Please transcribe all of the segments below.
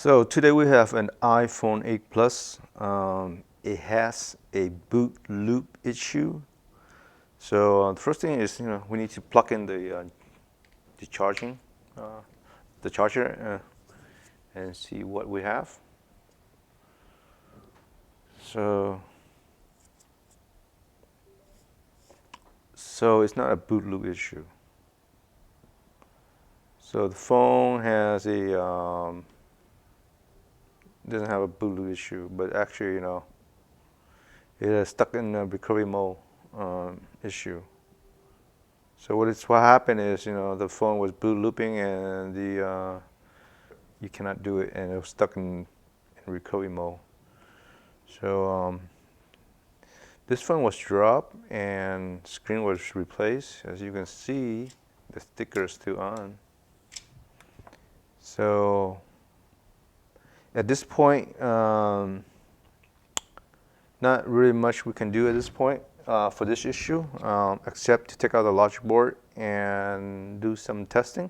So today we have an iPhone 8 Plus. It has a boot loop issue. So the first thing is, we need to plug in the charging, uh, the charger, and see what we have. So, so it's not a boot loop issue. So the phone has doesn't have a boot loop issue, but actually, it is stuck in a recovery mode issue. So what happened is, the phone was boot looping and you cannot do it, and it was stuck in recovery mode. So this phone was dropped and screen was replaced. As you can see, the sticker is still on. So at this point, not really much we can do at this point for this issue, except to take out the logic board and do some testing.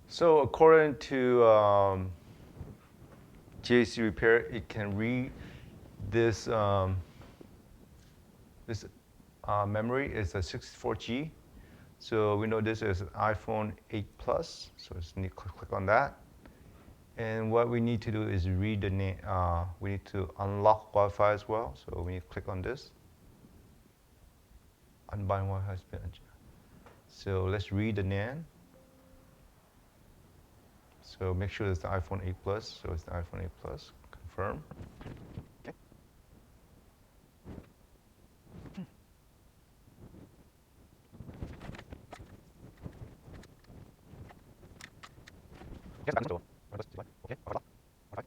So according to JC Repair, it can read this memory is a 64G. So we know this is an iPhone 8 Plus. So just need to click on that. And what we need to do is read the name. We need to unlock Wi-Fi as well. So we need to click on this. Unbind Wi-Fi has been adjusted. So let's read the NAND. So make sure it's the iPhone 8 Plus. So it's the iPhone 8 Plus. Confirm. Okay. Yes, that's still. Okay. Wi-Fi.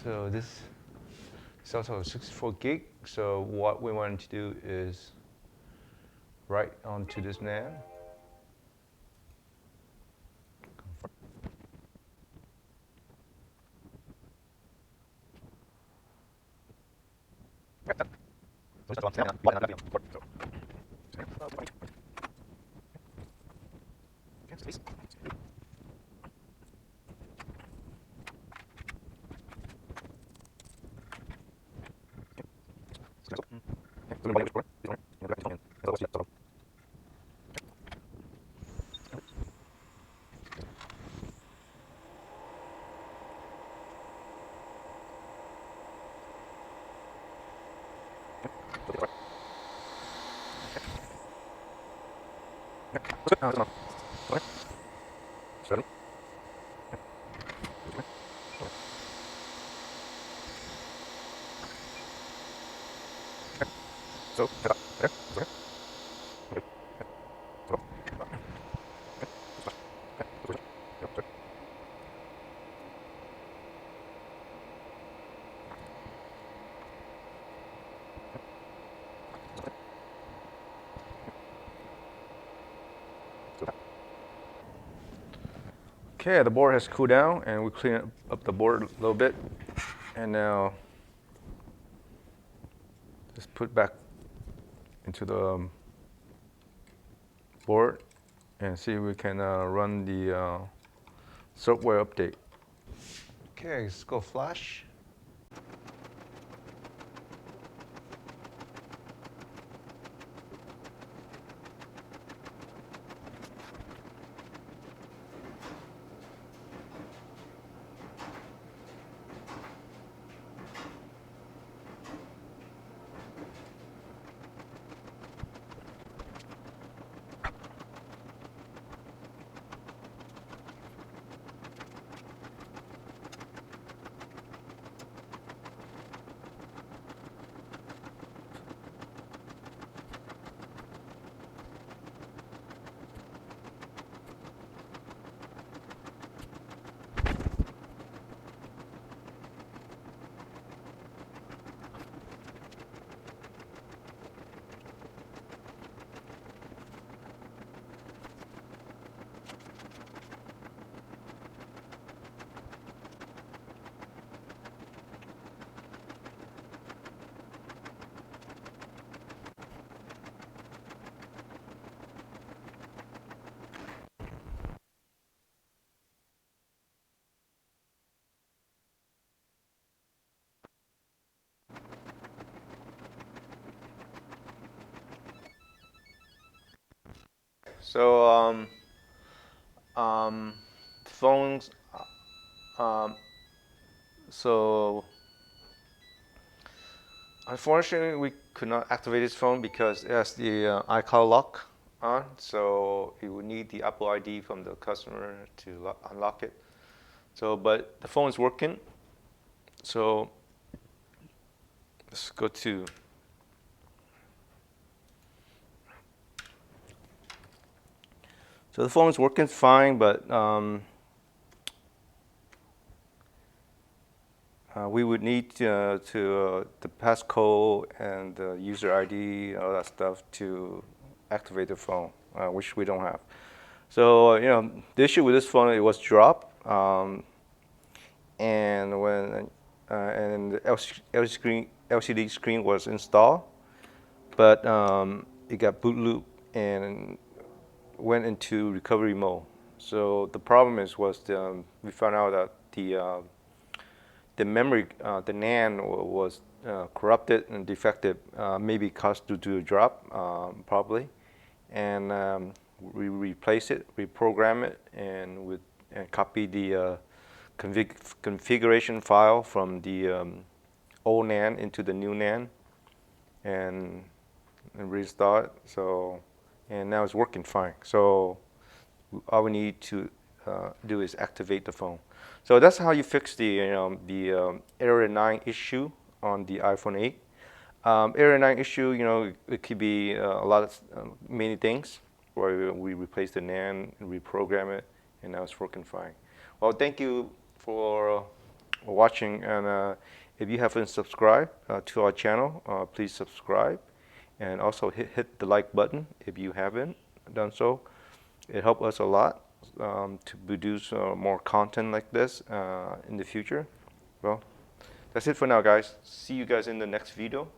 So this is also 64 gig. So what we want to do is write onto this NAND. Okay, the board has cooled down, and we clean up the board a little bit. And now just put back into the board and see if we can run the software update. Okay, let's go flash. So um, phones. Um, so unfortunately, we could not activate this phone because it has the iCloud lock on. So it would need the Apple ID from the customer to unlock it. So, but the phone is working. So let's go to. So the phone is working fine, but we would need the passcode and the user ID and all that stuff to activate the phone, which we don't have. So the issue with this phone, it was dropped, and when and the LCD screen was installed, but it got boot loop and went into recovery mode. So the problem was we found out that the memory, the NAND was corrupted and defective, maybe caused due to a drop, probably. And we replace it, reprogram it, and copy the configuration file from the old NAND into the new NAND, and restart. So, and now it's working fine. So all we need to do is activate the phone. So that's how you fix the error 9 issue on the iPhone 8. Error 9 issue, it could be a lot of many things where we replace the NAND and reprogram it, and now it's working fine. Well, thank you for watching, and if you haven't subscribed to our channel, please subscribe, and also hit the like button if you haven't done so. It helps us a lot to produce more content like this in the future. Well, that's it for now, guys. See you guys in the next video.